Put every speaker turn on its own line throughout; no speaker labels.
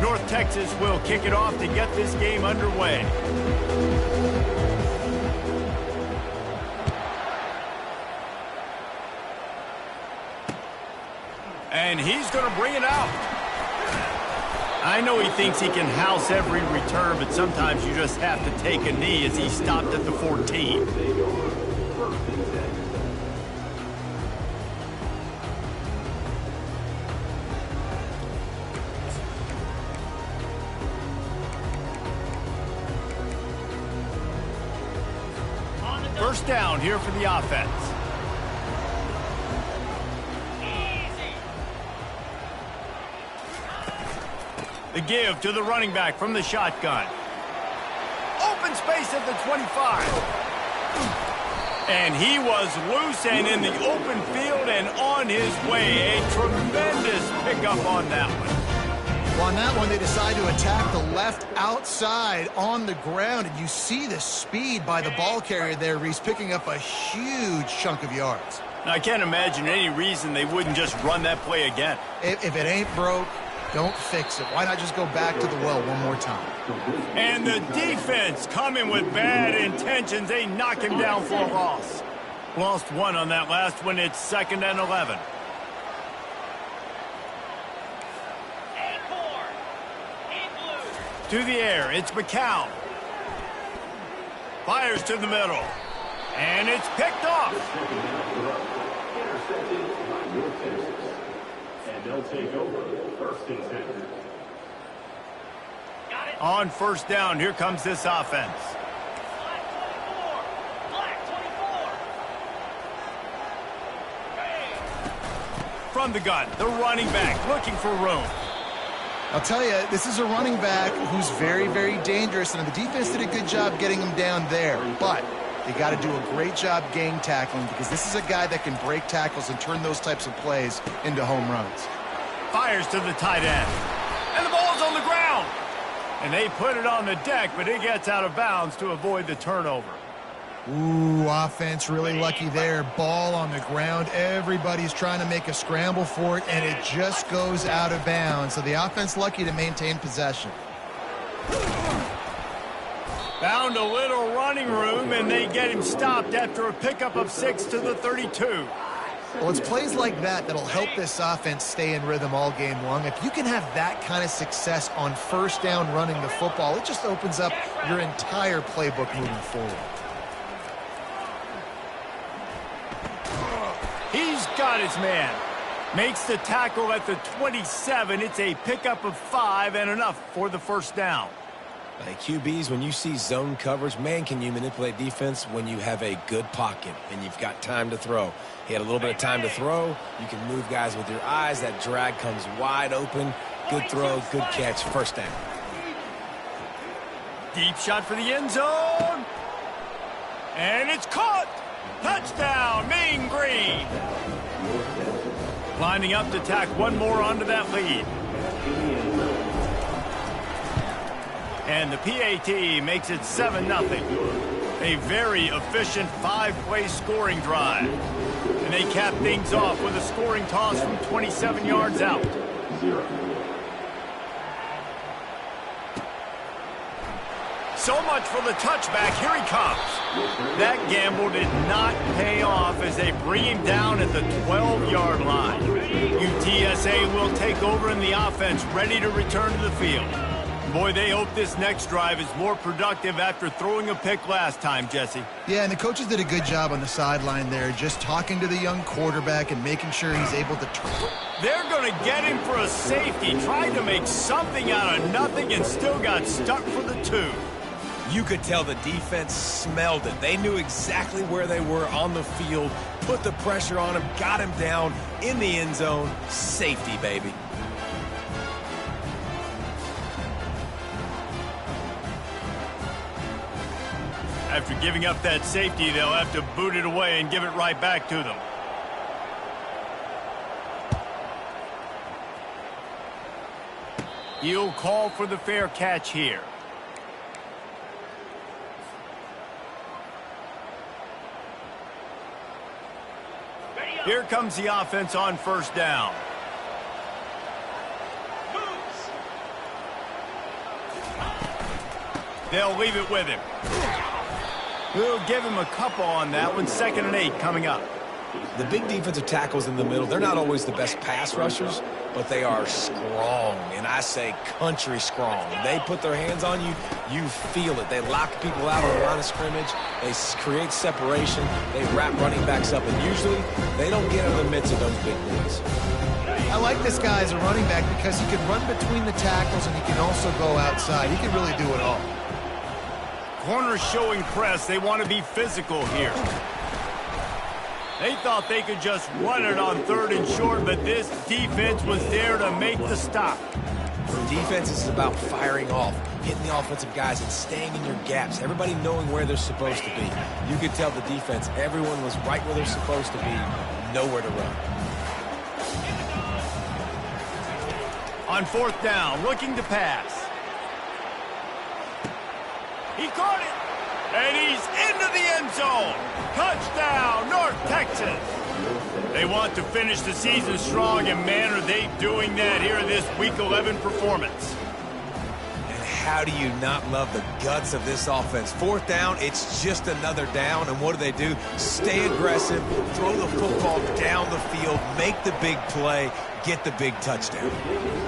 North Texas will kick it off to get this game underway. And he's going to bring it out. I know he thinks he can house every return, but sometimes you just have to take a knee as he stopped at the 14. First down here for the offense. The give to the running back from the shotgun. Open space at the 25. And he was loose and in the open field and on his way. A tremendous pickup on that one.
Well, on that one, they decide to attack the left outside on the ground. And you see the speed by the ball carrier there, Reese, picking up a huge chunk of yards.
Now, I can't imagine any reason they wouldn't just run that play again.
If it ain't broke, don't fix it. Why not just go back to the well one more time?
And the defense coming with bad intentions. They knock him down for a loss. Lost one on that last one. It's 2nd and 11. To the air, it's McCown. Fires to the middle. And it's picked off.
And they'll take over 1st and 10.
On first down, here comes this offense. From the gun, the running back looking for room.
I'll tell you, this is a running back who's very, very dangerous, and the defense did a good job getting him down there. But they got to do a great job gang tackling because this is a guy that can break tackles and turn those types of plays into home runs.
Fires to the tight end. And the ball's on the ground. And they put it on the deck, but it gets out of bounds to avoid the turnover.
Ooh, offense really lucky there. Ball on the ground. Everybody's trying to make a scramble for it, and it just goes out of bounds. So the offense lucky to maintain possession.
Found a little running room, and they get him stopped after a pickup of 6 to the 32.
Well, it's plays like that that'll help this offense stay in rhythm all game long. If you can have that kind of success on first down running the football, it just opens up your entire playbook moving forward.
He's got his man. Makes the tackle at the 27. It's a pickup of 5 and enough for the first down.
Like QBs, when you see zone coverage, man, can you manipulate defense when you have a good pocket and you've got time to throw. He had a little bit of time to throw. You can move guys with your eyes. That drag comes wide open. Good throw, good catch, first down.
Deep shot for the end zone. And it's caught. Touchdown, Mean Green. Lining up to tack one more onto that lead. And the PAT makes it 7-0. A very efficient 5-play scoring drive. And they cap things off with a scoring toss from 27 yards out. So much for the touchback. Here he comes. That gamble did not pay off as they bring him down at the 12-yard line. UTSA will take over in the offense, ready to return to the field. Boy, they hope this next drive is more productive after throwing a pick last time, Jesse.
Yeah, and the coaches did a good job on the sideline there, just talking to the young quarterback and making sure he's able to turn.
They're going to get him for a safety. Tried to make something out of nothing and still got stuck for the 2.
You could tell the defense smelled it. They knew exactly where they were on the field, put the pressure on him, got him down in the end zone. Safety, baby.
After giving up that safety, they'll have to boot it away and give it right back to them. He'll call for the fair catch here. Here comes the offense on first down. They'll leave it with him. We'll give him a couple on that one. 2nd and 8 coming up.
The big defensive tackles in the middle, they're not always the best pass rushers, but they are strong, and I say country strong. They put their hands on you, you feel it. They lock people out on the line of scrimmage. They create separation. They wrap running backs up, and usually they don't get in the midst of those big boys.
I like this guy as a running back because he can run between the tackles and he can also go outside. He can really do it all.
Corners showing press. They want to be physical here. They thought they could just run it on 3rd and short, but this defense was there to make the stop.
Defense is about firing off, hitting the offensive guys and staying in your gaps, everybody knowing where they're supposed to be. You could tell the defense, everyone was right where they're supposed to be, nowhere to run.
On 4th down, looking to pass. He caught it, and he's into the end zone. Touchdown, North Texas. They want to finish the season strong, and man, are they doing that here in this Week 11 performance.
And how do you not love the guts of this offense? 4th down, it's just another down, and what do? Stay aggressive, throw the football down the field, make the big play, get the big touchdown.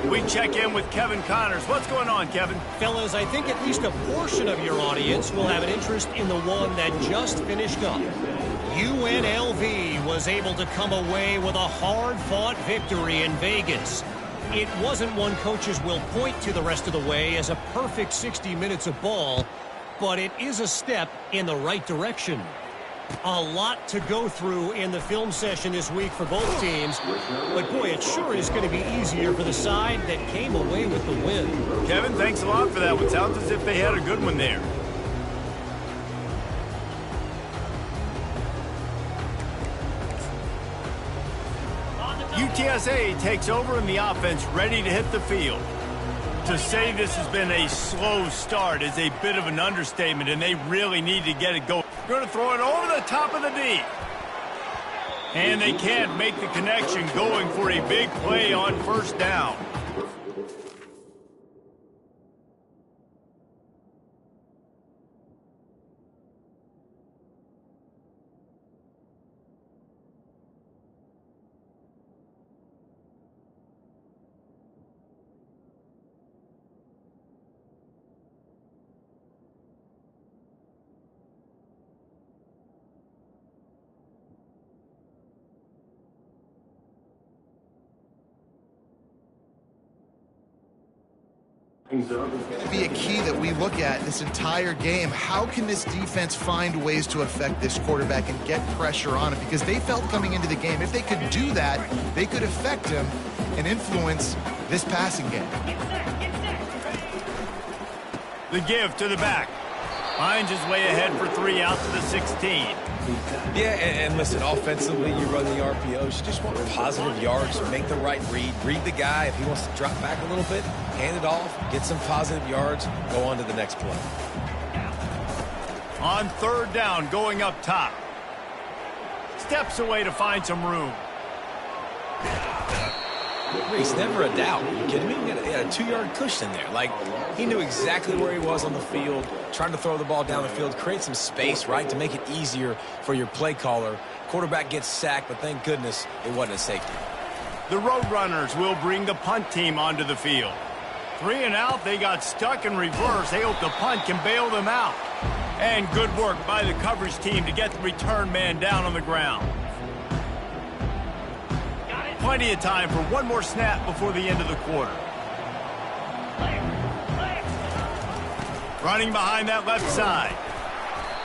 We check in with Kevin Connors. What's going on, Kevin?
Fellas, I think at least a portion of your audience will have an interest in the one that just finished up. UNLV was able to come away with a hard-fought victory in Vegas. It wasn't one coaches will point to the rest of the way as a perfect 60 minutes of ball, but it is a step in the right direction. A lot to go through in the film session this week for both teams, but boy, it sure is going to be easier for the side that came away with the win.
Kevin, thanks a lot for that one. Sounds as if they had a good one there. UTSA takes over and the offense ready to hit the field. To say this has been a slow start is a bit of an understatement, and they really need to get it going. Going to throw it over the top of the D. And they can't make the connection, going for a big play on 1st down.
It's going to be a key that we look at this entire game. How can this defense find ways to affect this quarterback and get pressure on him? Because they felt coming into the game, if they could do that, they could affect him and influence this passing game.
The give to the back. Finds his way ahead for 3 out to the 16.
Yeah, and listen, offensively, you run the RPOs. You just want positive yards, make the right read the guy. If he wants to drop back a little bit, hand it off, get some positive yards, go on to the next play.
On 3rd down, going up top. Steps away to find some room.
Reese, never a doubt. Are you kidding me? He had a 2-yard cushion there. Like, he knew exactly where he was on the field, trying to throw the ball down the field, create some space, right, to make it easier for your play caller. Quarterback gets sacked, but thank goodness it wasn't a safety.
The Roadrunners will bring the punt team onto the field. 3 and out, they got stuck in reverse. They hope the punt can bail them out. And good work by the coverage team to get the return man down on the ground. Plenty of time for one more snap before the end of the quarter. Running behind that left side.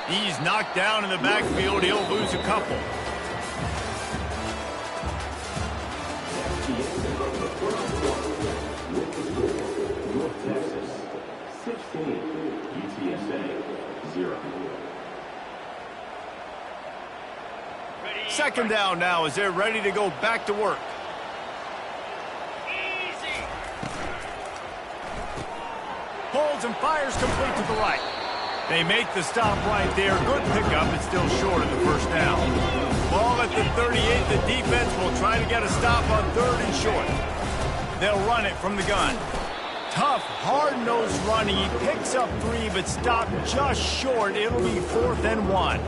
He's knocked down in the backfield. He'll lose a couple.
North Texas, 16. UTSA, 0.
2nd down now as they're ready to go back to work. Holds and fires complete to the right. They make the stop right there. Good pickup. It's still short of the 1st down. Ball at the 38. The defense will try to get a stop on 3rd and short. They'll run it from the gun. Tough, hard-nosed running. He picks up 3, but stopped just short. It'll be 4th and 1.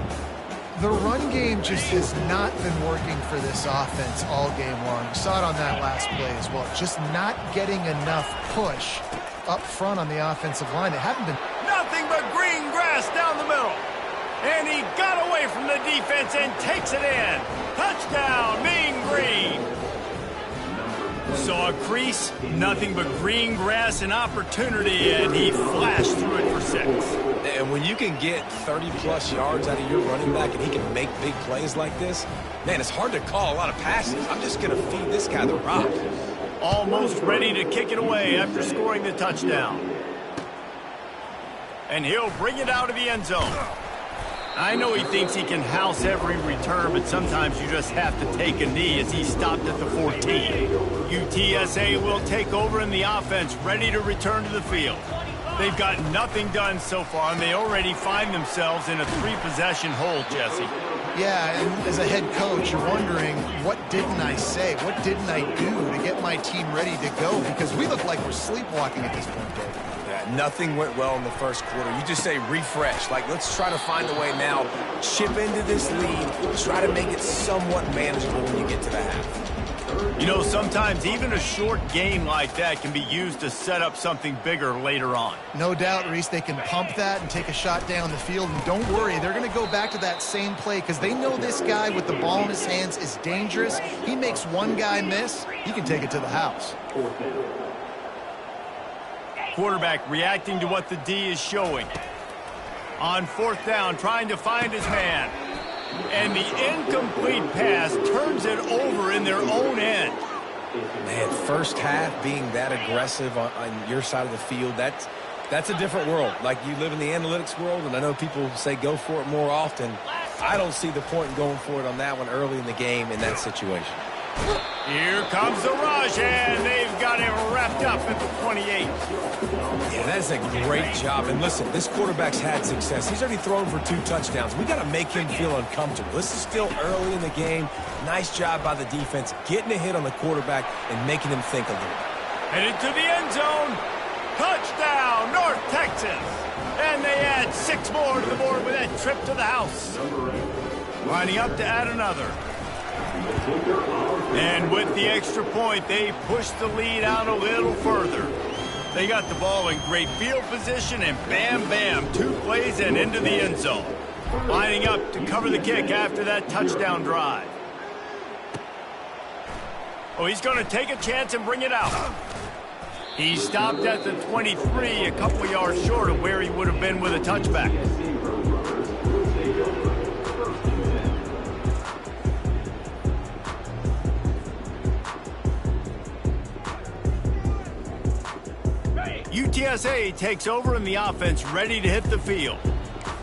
The run game just has not been working for this offense all game long. You saw it on that last play as well. Just not getting enough push up front on the offensive line. They haven't been...
Nothing but green grass down the middle. And he got away from the defense and takes it in. Touchdown, Mean Green. Saw a crease, nothing but green grass and opportunity, and he flashed through it for 6.
And when you can get 30-plus yards out of your running back and he can make big plays like this, man, it's hard to call a lot of passes. I'm just going to feed this guy the rock.
Almost ready to kick it away after scoring the touchdown. And he'll bring it out of the end zone. I know he thinks he can house every return, but sometimes you just have to take a knee as he stopped at the 14. UTSA will take over in the offense, ready to return to the field. They've got nothing done so far, and they already find themselves in a 3-possession hole, Jesse.
Yeah, and as a head coach, you're wondering, what didn't I say? What didn't I do to get my team ready to go? Because we look like we're sleepwalking at this point, Dave.
Yeah, nothing went well in the first quarter. You just say refresh. Like, let's try to find a way now. Chip into this lead. Try to make it somewhat manageable when you get to the half.
You know, sometimes even a short game like that can be used to set up something bigger later on.
No doubt, Reese, they can pump that and take a shot down the field. And don't worry, they're going to go back to that same play because they know this guy with the ball in his hands is dangerous. He makes one guy miss, he can take it to the house.
Quarterback reacting to what the D is showing. On 4th down, trying to find his man. And the incomplete pass turns it over in their own end.
Man, first half being that aggressive on your side of the field, that's a different world. Like, you live in the analytics world, and I know people say go for it more often. I don't see the point in going for it on that one early in the game in that situation.
Here comes the rush, and they've got him wrapped up at the 28.
Yeah, that's a great job. And listen, this quarterback's had success. He's already thrown for 2 touchdowns. We got to make him feel uncomfortable. This is still early in the game. Nice job by the defense, getting a hit on the quarterback and making him think a little bit.
Headed to the end zone. Touchdown, North Texas. And they add 6 more to the board with that trip to the house. Lining up to add another. And with the extra point, they push the lead out a little further. They got the ball in great field position, and bam, bam, 2 plays and into the end zone. Lining up to cover the kick after that touchdown drive. Oh, he's going to take a chance and bring it out. He stopped at the 23, a couple of yards short of where he would have been with a touchback. UTSA takes over in the offense, ready to hit the field.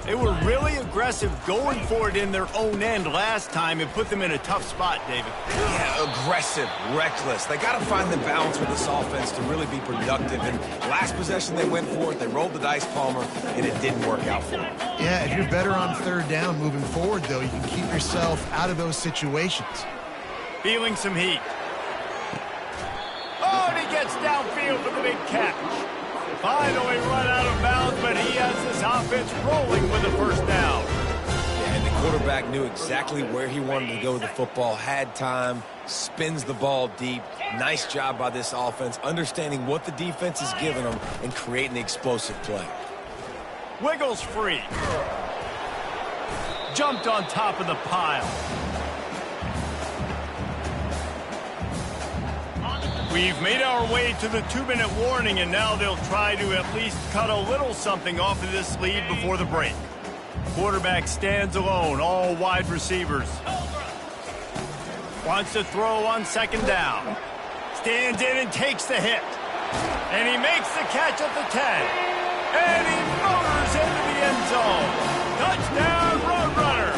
They were really aggressive going for it in their own end last time and put them in a tough spot, David.
Yeah, aggressive, reckless. They got to find the balance with this offense to really be productive. And last possession they went for it, they rolled the dice, Palmer, and it didn't work out for them.
Yeah, if you're better on 3rd down moving forward, though, you can keep yourself out of those situations.
Feeling some heat. Oh, and he gets downfield for the big catch. Finally run out of bounds, but he has this offense rolling with the 1st down.
Yeah, and the quarterback knew exactly where he wanted to go with the football, had time, spins the ball deep. Nice job by this offense, understanding what the defense is giving them and creating the explosive play.
Wiggles free. Jumped on top of the pile. We've made our way to the 2-minute warning, and now they'll try to at least cut a little something off of this lead before the break. Quarterback stands alone, all wide receivers. Wants to throw on 2nd down. Stands in and takes the hit. And he makes the catch at the 10. And he motors into the end zone. Touchdown, Roadrunner.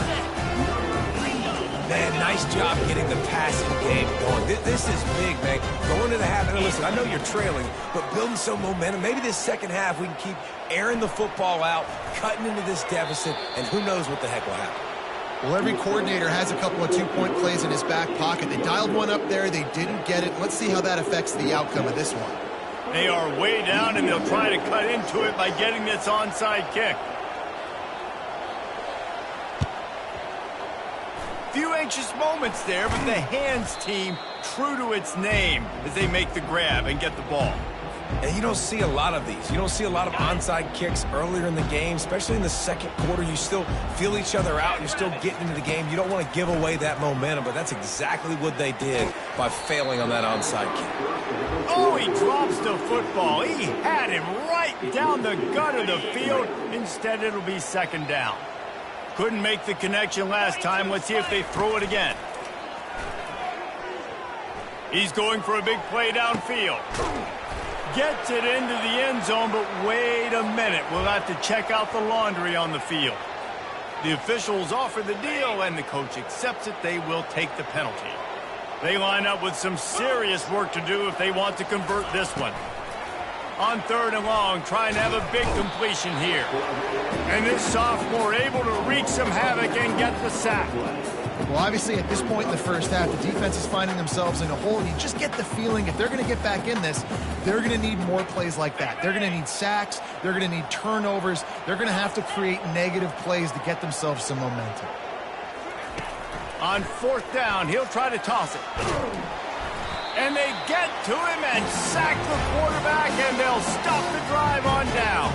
Man, nice job getting the passing game going. This is big, man. Going to the half. And listen, I know you're trailing, but building some momentum. Maybe this 2nd half we can keep airing the football out, cutting into this deficit, and who knows what the heck will happen.
Well, every coordinator has a couple of 2-point plays in his back pocket. They dialed one up there. They didn't get it. Let's see how that affects the outcome of this one.
They are way down, and they'll try to cut into it by getting this onside kick. Few anxious moments there, but the hands team true to its name as they make the grab and get the ball.
And you don't see a lot of these. You don't see a lot of onside kicks earlier in the game, especially in the second quarter. You still feel each other out. You're still getting into the game. You don't want to give away that momentum, but that's exactly what they did by failing on that onside kick.
Oh, he drops the football. He had him right down the gut of the field. Instead, it'll be second down. Couldn't make the connection last time. Let's see if they throw it again. He's going for a big play downfield. Gets it into the end zone, but wait a minute. We'll have to check out the laundry on the field. The officials offer the deal, and the coach accepts it. They will take the penalty. They line up with some serious work to do if they want to convert this one. On 3rd and long, trying to have a big completion here. And this sophomore able to wreak some havoc and get the sack.
Well, obviously, at this point in the first half, the defense is finding themselves in a hole. You just get the feeling if they're going to get back in this, they're going to need more plays like that. They're going to need sacks. They're going to need turnovers. They're going to have to create negative plays to get themselves some momentum.
On 4th down, he'll try to toss it. And they get to him and sack the quarterback, and they'll stop the drive on down.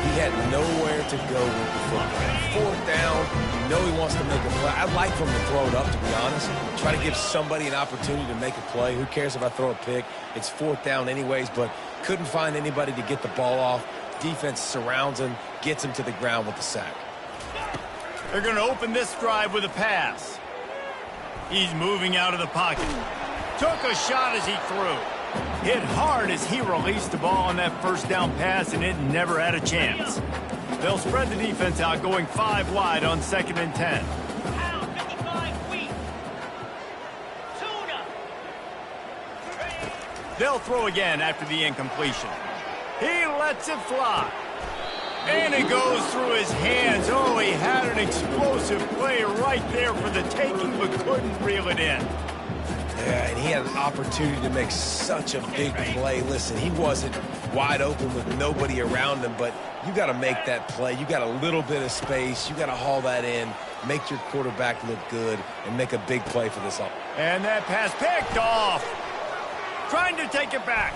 He had nowhere to go with the football. 4th down, you know he wants to make a play. I'd like for him to throw it up, to be honest. Try to give somebody an opportunity to make a play. Who cares if I throw a pick? It's 4th down anyways, but couldn't find anybody to get the ball off. Defense surrounds him, gets him to the ground with the sack.
They're going to open this drive with a pass. He's moving out of the pocket. Took a shot as he threw. Hit hard as he released the ball on that 1st down pass, and it never had a chance. They'll spread the defense out, going 5 wide on 2nd and 10. They'll throw again after the incompletion. He lets it fly. And it goes through his hands. Oh, he had an explosive play right there for the taking, but couldn't reel it in.
Yeah, and he had an opportunity to make such a big play. Listen, he wasn't wide open with nobody around him, but you got to make that play. You got a little bit of space. You got to haul that in, make your quarterback look good, and make a big play for this offense.
And that pass picked off. Trying to take it back.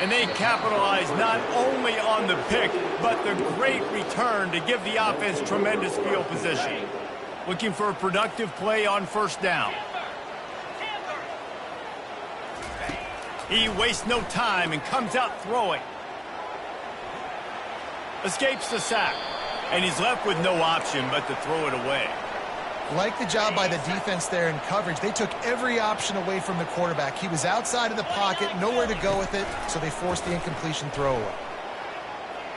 And they capitalize not only on the pick, but the great return to give the offense tremendous field position. Looking for a productive play on 1st down. He wastes no time and comes out throwing. Escapes the sack. And he's left with no option but to throw it away.
Like the job by the defense there in coverage. They took every option away from the quarterback. He was outside of the pocket, nowhere to go with it, so they forced the incompletion throw away.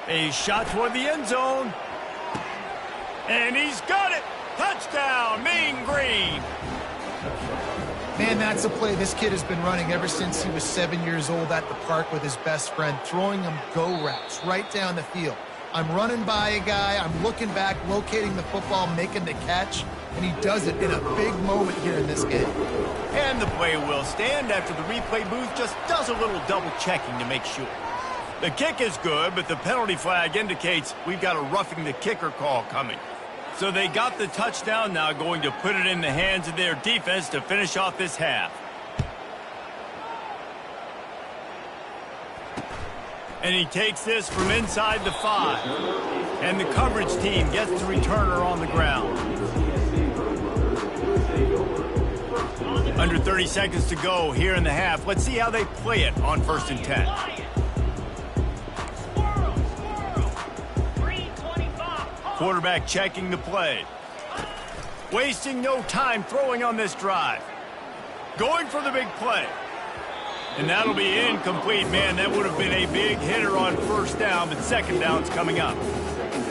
A shot toward the end zone. And he's got it. Touchdown, Mean Green.
Man, that's a play this kid has been running ever since he was 7 years old at the park with his best friend, throwing him go routes right down the field. I'm running by a guy, I'm looking back, locating the football, making the catch, and he does it in a big moment here in this game.
And the play will stand after the replay booth just does a little double checking to make sure. The kick is good, but the penalty flag indicates we've got a roughing the kicker call coming. So they got the touchdown, now going to put it in the hands of their defense to finish off this half. And he takes this from inside the 5. And the coverage team gets the returner on the ground. Under 30 seconds to go here in the half. Let's see how they play it on 1st and 10. Quarterback checking the play. Wasting no time throwing on this drive. Going for the big play. And that'll be incomplete. Man, that would have been a big hitter on 1st down, but 2nd down's coming up.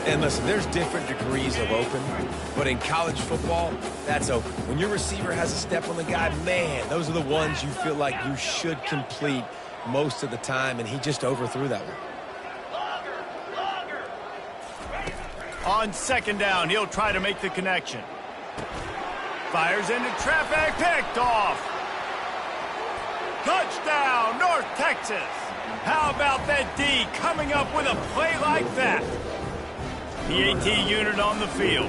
And listen, there's different degrees of open, but in college football, that's open. When your receiver has a step on the guy, man, those are the ones you feel like you should complete most of the time, and he just overthrew that one.
On 2nd down, he'll try to make the connection. Fires into traffic, picked off. down, North Texas. How about that D coming up with a play like that? The AT unit on the field.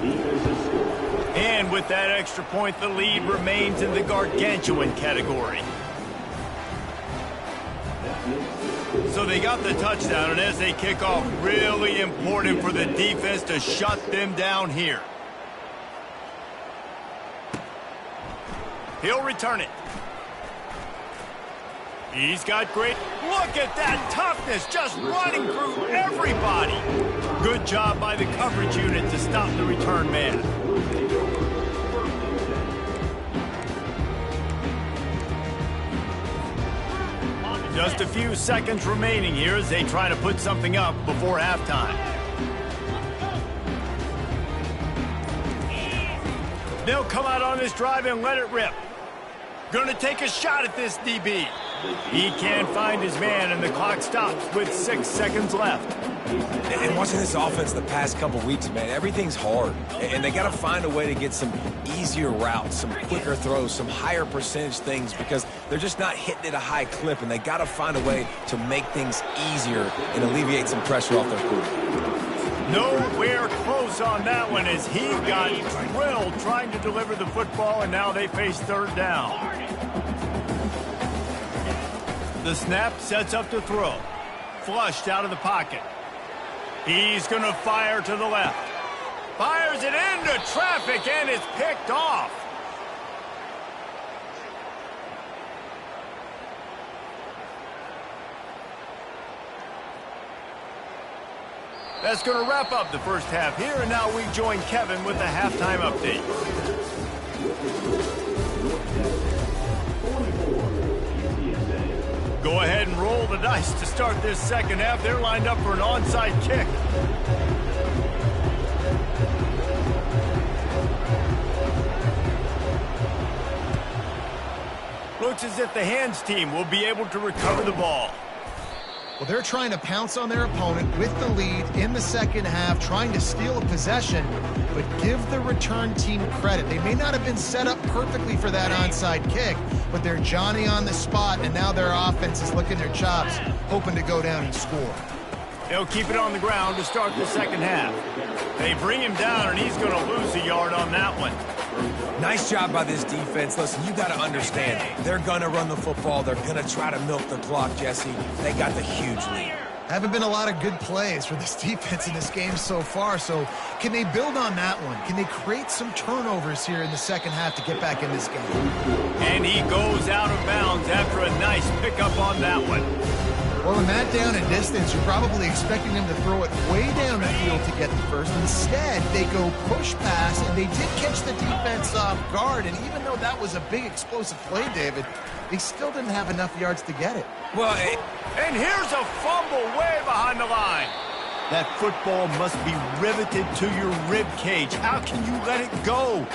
And with that extra point, the lead remains in the gargantuan category. So they got the touchdown, and as they kick off, really important for the defense to shut them down here. He'll return it. He's got great... Look at that toughness, just running through everybody. Good job by the coverage unit to stop the return man. Just a few seconds remaining here as they try to put something up before halftime. They'll come out on this drive and let it rip. Gonna take a shot at this DB. He can't find his man, and the clock stops with 6 seconds left.
And watching this offense the past couple weeks, man, everything's hard. And they got to find a way to get some easier routes, some quicker throws, some higher percentage things, because they're just not hitting at a high clip, and they got to find a way to make things easier and alleviate some pressure off their quarterback.
Nowhere close on that one as he got drilled trying to deliver the football, and now they face third down. The snap sets up to throw. Flushed out of the pocket. He's going to fire to the left. Fires it into traffic, and it's picked off. That's going to wrap up the first half here, and now we join Kevin with the halftime update. Go ahead and roll the dice to start this second half. They're lined up for an onside kick. Looks as if the hands team will be able to recover the ball.
Well, they're trying to pounce on their opponent with the lead in the second half, trying to steal a possession, but give the return team credit. They may not have been set up perfectly for that onside kick, but they're Johnny on the spot, and now their offense is licking their chops, hoping to go down and score.
They'll keep it on the ground to start the second half. They bring him down, and he's going to lose a yard on that one.
Nice job by this defense. Listen, you got to understand, they're going to run the football. They're going to try to milk the clock, Jesse. They got the huge lead.
Haven't been a lot of good plays for this defense in this game so far, so can they build on that one? Can they create some turnovers here in the second half to get back in this game?
And he goes out of bounds after a nice pickup on that one.
Well, in that down and distance, you're probably expecting them to throw it way down the field to get the first. Instead, they go push pass, and they did catch the defense off guard. And even though that was a big explosive play, David, they still didn't have enough yards to get it.
Well, and here's a fumble way behind the line. That football must be riveted to your rib cage. How can you let it go?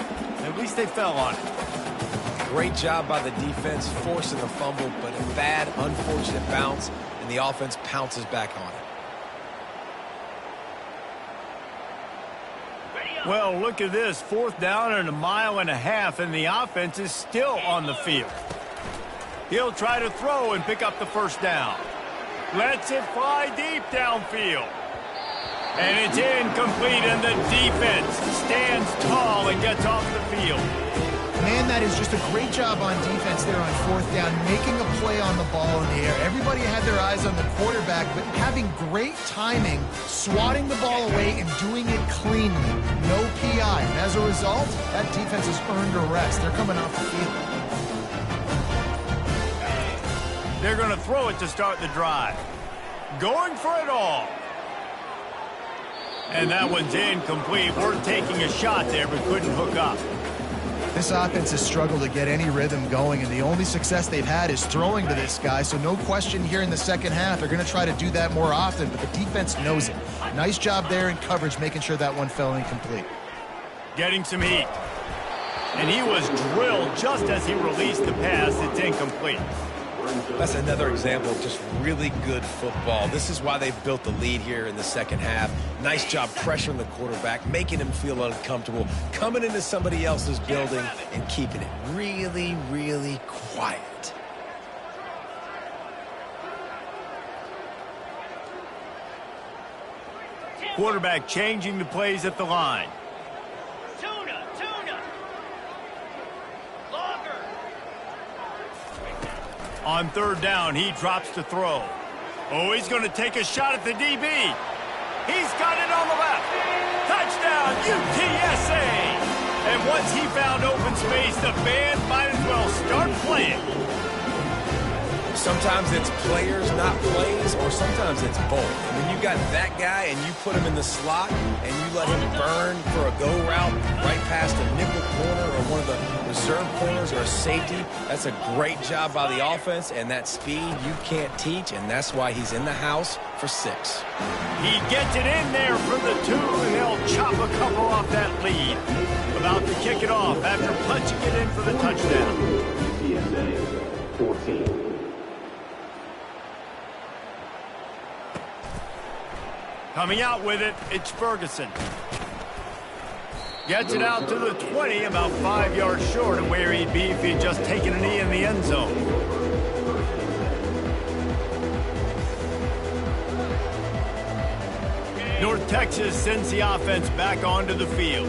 At least they fell on it.
Great job by the defense forcing the fumble, but a bad, unfortunate bounce, and the offense pounces back on it.
Well, look at this. 4th down and 1.5 miles, and the offense is still on the field. He'll try to throw and pick up the first down. Lets it fly deep downfield. And it's incomplete, and the defense stands tall and gets off the field.
Man, that is just a great job on defense there on 4th down, making a play on the ball in the air. Everybody had their eyes on the quarterback, but having great timing, swatting the ball away and doing it cleanly. No PI. And as a result, that defense has earned a rest. They're coming off the field.
They're going to throw it to start the drive. Going for it all. And that one's incomplete. We're taking a shot there, but couldn't hook up.
This offense has struggled to get any rhythm going, and the only success they've had is throwing to this guy, so no question here in the second half. They're going to try to do that more often, but the defense knows it. Nice job there in coverage, making sure that one fell incomplete.
Getting some heat. And he was drilled just as he released the pass. It's incomplete.
That's another example of just really good football. This is why they've built the lead here in the second half. Nice job pressuring the quarterback, making him feel uncomfortable, coming into somebody else's building and keeping it really, really quiet.
Quarterback changing the plays at the line.
Tuna. Longer.
On third down, he drops to throw. Oh, he's going to take a shot at the DB. He's got it on the left. Touchdown, UTSA! And once he found open space, the band might as well start playing.
Sometimes it's players, not plays, or sometimes it's both. When you got that guy and you put him in the slot and you let him burn for a go route right past a nickel corner or one of the reserve corners or a safety, that's a great job by the offense, and that speed you can't teach, and that's why he's in the house for 6.
He gets it in there for the 2, and they'll chop a couple off that lead. About to kick it off after punching it in for the touchdown.
UTSA 14.
Coming out with it, it's Ferguson. Gets it out to the 20, about 5 yards short of where he'd be if he'd just taken a knee in the end zone. North Texas sends the offense back onto the field.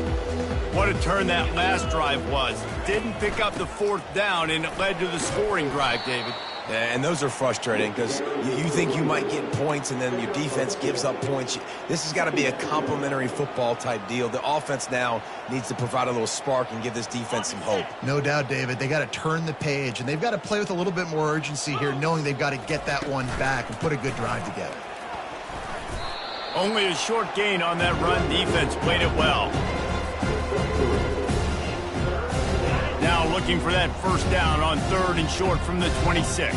What a turn that last drive was. Didn't pick up the 4th down, and it led to the scoring drive, David.
Yeah, and those are frustrating because you think you might get points and then your defense gives up points. This has got to be a complementary football type deal. The offense now needs to provide a little spark and give this defense some hope.
No doubt, David. They got to turn the page, and they've got to play with a little bit more urgency here, knowing they've got to get that one back and put a good drive together.
Only a short gain on that run. Defense played it well. Now looking for that first down on 3rd and short from the 26.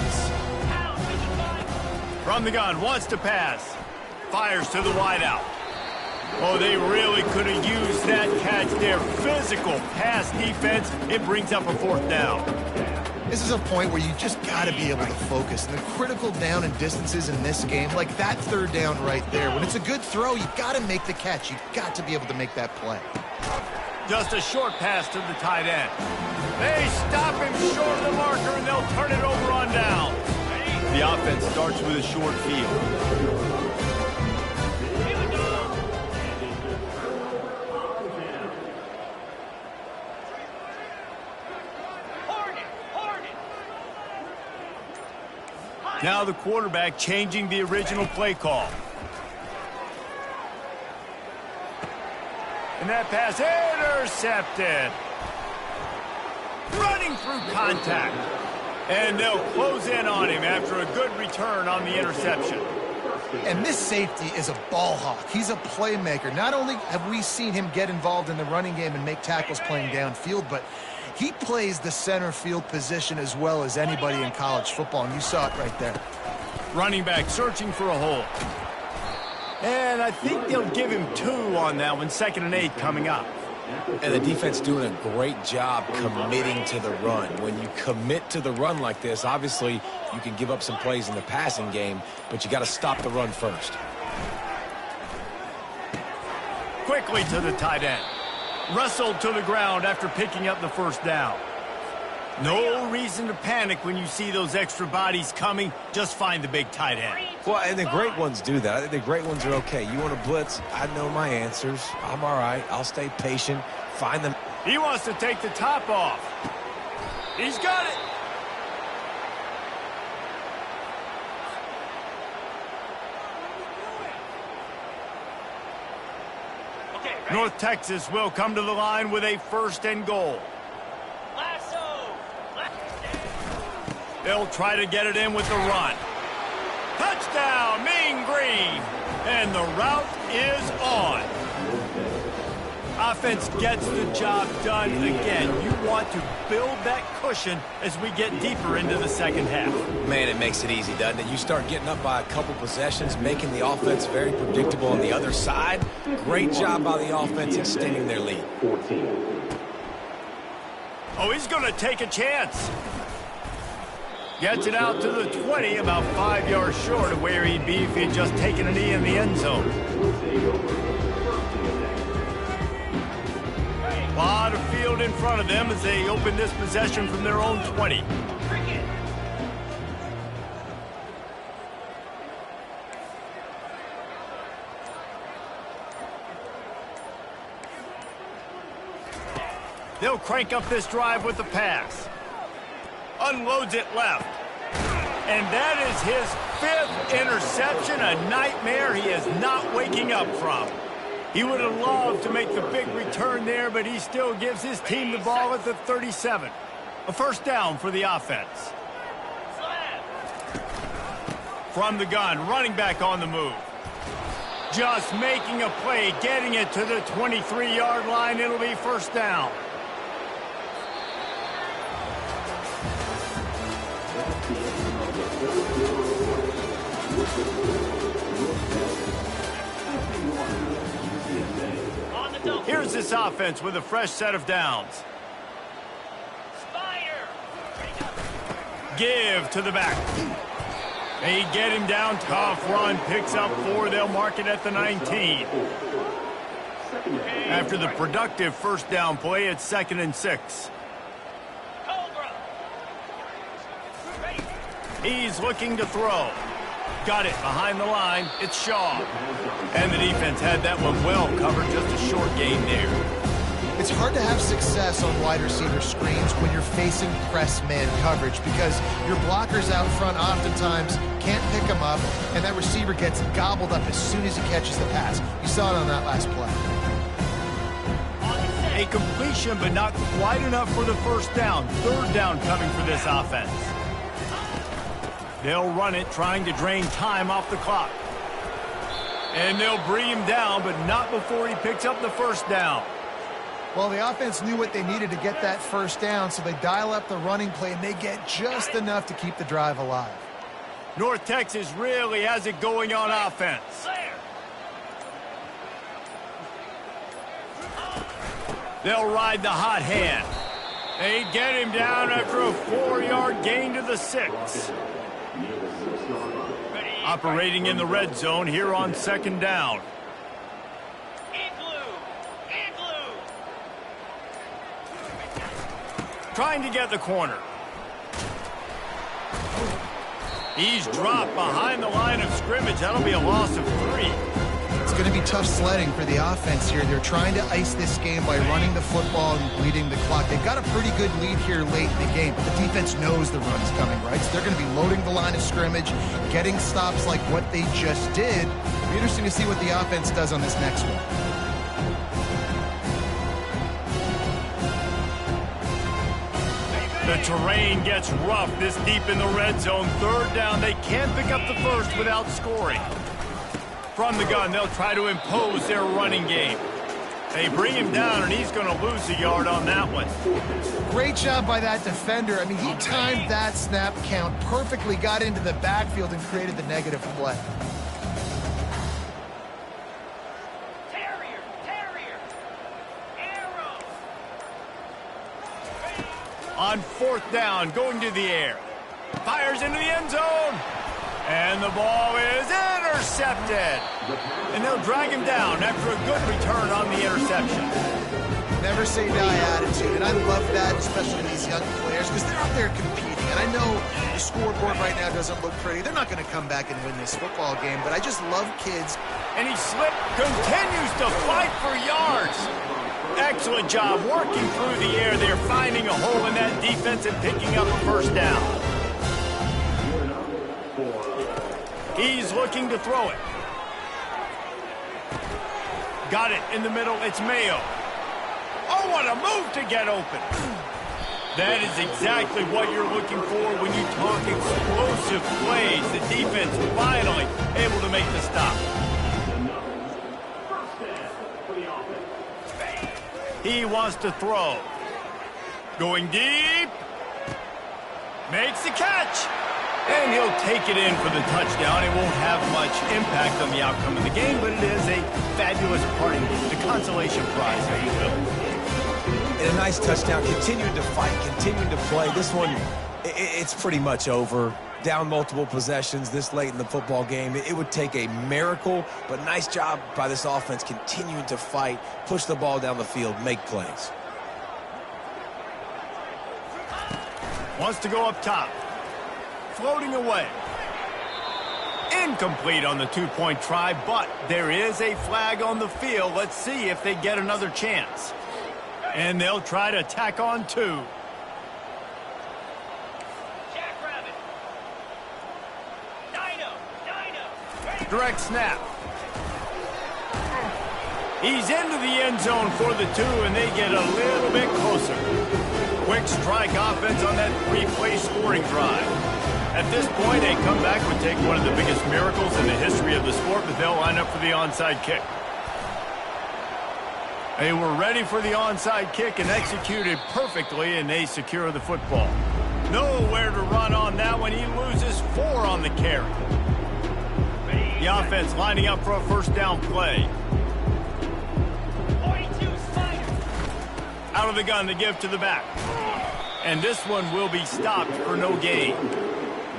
From the gun, wants to pass. Fires to the wideout. Oh, they really could have used that catch there. Physical pass defense. It brings up a 4th down.
This is a point where you just got to be able to focus. And the critical down and distances in this game, like that 3rd down right there, when it's a good throw, you got to make the catch. You got to be able to make that play.
Just a short pass to the tight end. They stop him short of the marker, and they'll turn it over on down. The offense starts with a short field. Now the quarterback changing the original play call. And that pass intercepted. Running through contact. And they'll close in on him after a good return on the interception.
And this safety is a ball hawk. He's a playmaker. Not only have we seen him get involved in the running game and make tackles playing downfield, but he plays the center field position as well as anybody in college football, and you saw it right there.
Running back searching for a hole. And I think they'll give him 2 on that one, 2nd and 8 coming up.
And the defense doing a great job committing to the run. When you commit to the run like this, obviously you can give up some plays in the passing game, but you got to stop the run first.
Quickly to the tight end. Wrestled to the ground after picking up the 1st down. No reason to panic when you see those extra bodies coming. Just find the big tight end.
Well, and the great ones do that. I think the great ones are okay. You want to blitz? I know my answers. I'm all right. I'll stay patient. Find them.
He wants to take the top off. He's got it. North Texas will come to the line with a 1st and goal. They'll try to get it in with the run. Touchdown, Mean Green. And the route is on. Offense gets the job done again. You want to build that cushion as we get deeper into the 2nd half.
Man, it makes it easy, doesn't it? You start getting up by a couple possessions, making the offense very predictable on the other side. Great job by the offense extending their lead.
14.
Oh, he's going to take a chance. Gets it out to the 20, about 5 yards short of where he'd be if he'd just taken a knee in the end zone. A lot of field in front of them as they open this possession from their own 20. They'll crank up this drive with the pass. Unloads it left. And that is his 5th interception, a nightmare he is not waking up from. He would have loved to make the big return there, but he still gives his team the ball at the 37. A first down for the offense. From the gun, running back on the move. Just making a play, getting it to the 23-yard line. It'll be first down. Here's this offense with a fresh set of downs. Give to the back. They get him down. Tough run. Picks up 4. They'll mark it at the 19. After the productive first down play, it's 2nd and 6. He's looking to throw. Got it behind the line. It's Shaw. And the defense had that one well covered. Just a short gain there.
It's hard to have success on wide receiver screens when you're facing press man coverage because your blockers out front oftentimes can't pick them up, and that receiver gets gobbled up as soon as he catches the pass. You saw it on that last play.
A completion, but not quite enough for the first down. Third down coming for this offense. They'll run it, trying to drain time off the clock. And they'll bring him down, but not before he picks up the first down.
Well, the offense knew what they needed to get that first down, so they dial up the running play, and they get just enough to keep the drive alive.
North Texas really has it going on offense. They'll ride the hot hand. They get him down after a 4-yard gain to the 6. Operating in the red zone here on 2nd down. Trying to get the corner. He's dropped behind the line of scrimmage. That'll be a loss of 3.
It's going to be tough sledding for the offense here. They're trying to ice this game by running the football and bleeding the clock. They've got a pretty good lead here late in the game, but the defense knows the run's coming, right? So they're going to be loading the line of scrimmage, getting stops like what they just did. It'll be interesting to see what the offense does on this next one.
The terrain gets rough this deep in the red zone. Third down, they can't pick up the first without scoring. From the gun, they'll try to impose their running game. They bring him down, and he's going to lose a yard on that one.
Great job by that defender. I mean, he timed that snap count perfectly, got into the backfield, and created the negative play.
On 4th down, going to the air. Fires into the end zone. And the ball is intercepted. And they'll drag him down after a good return on the interception.
Never say die attitude, and I love that, especially these young players, because they're out there competing. And I know the scoreboard right now doesn't look pretty. They're not going to come back and win this football game, but I just love kids.
And he slipped, continues to fight for yards. Excellent job working through the air. They're finding a hole in that defense and picking up a first down. He's looking to throw it. Got it in the middle. It's Mayo. Oh, what a move to get open. That is exactly what you're looking for when you talk explosive plays. The defense finally able to make the stop. He wants to throw. Going deep. Makes the catch. And he'll take it in for the touchdown. It won't have much impact on the outcome of the game, but it is a fabulous parting gift, the consolation prize, if you will.
And a nice touchdown. Continuing to fight, continuing to play. This one, it's pretty much over. Down multiple possessions this late in the football game. It would take a miracle, but nice job by this offense continuing to fight, push the ball down the field, make plays.
Wants to go up top. Floating away. Incomplete on the two-point try, but there is a flag on the field. Let's see if they get another chance. And they'll try to tack on 2.
Jackrabbit. Dino.
Direct snap. He's into the end zone for the 2, and they get a little bit closer. Quick strike offense on that 3-play scoring drive. At this point, a comeback would take one of the biggest miracles in the history of the sport, but they'll line up for the onside kick. They were ready for the onside kick and executed perfectly, and they secure the football. Nowhere to run on that one. He loses 4 on the carry. The offense lining up for a first down play.
42 Spider.
Out of the gun to give to the back. And this one will be stopped for no gain.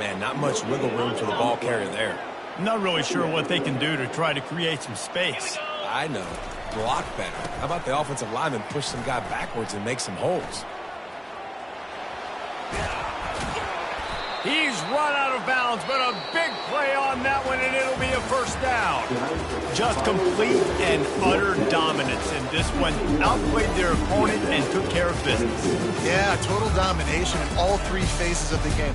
Man, not much wiggle room for the ball carrier there.
Not really sure what they can do to try to create some space.
I know. Block better. How about the offensive lineman push some guy backwards and make some holes?
He's run out of bounds, but a big play on that one, and it'll be a first down. Just complete and utter dominance in this one. Outplayed their opponent and took care of business.
Yeah, total domination in all 3 phases of the game.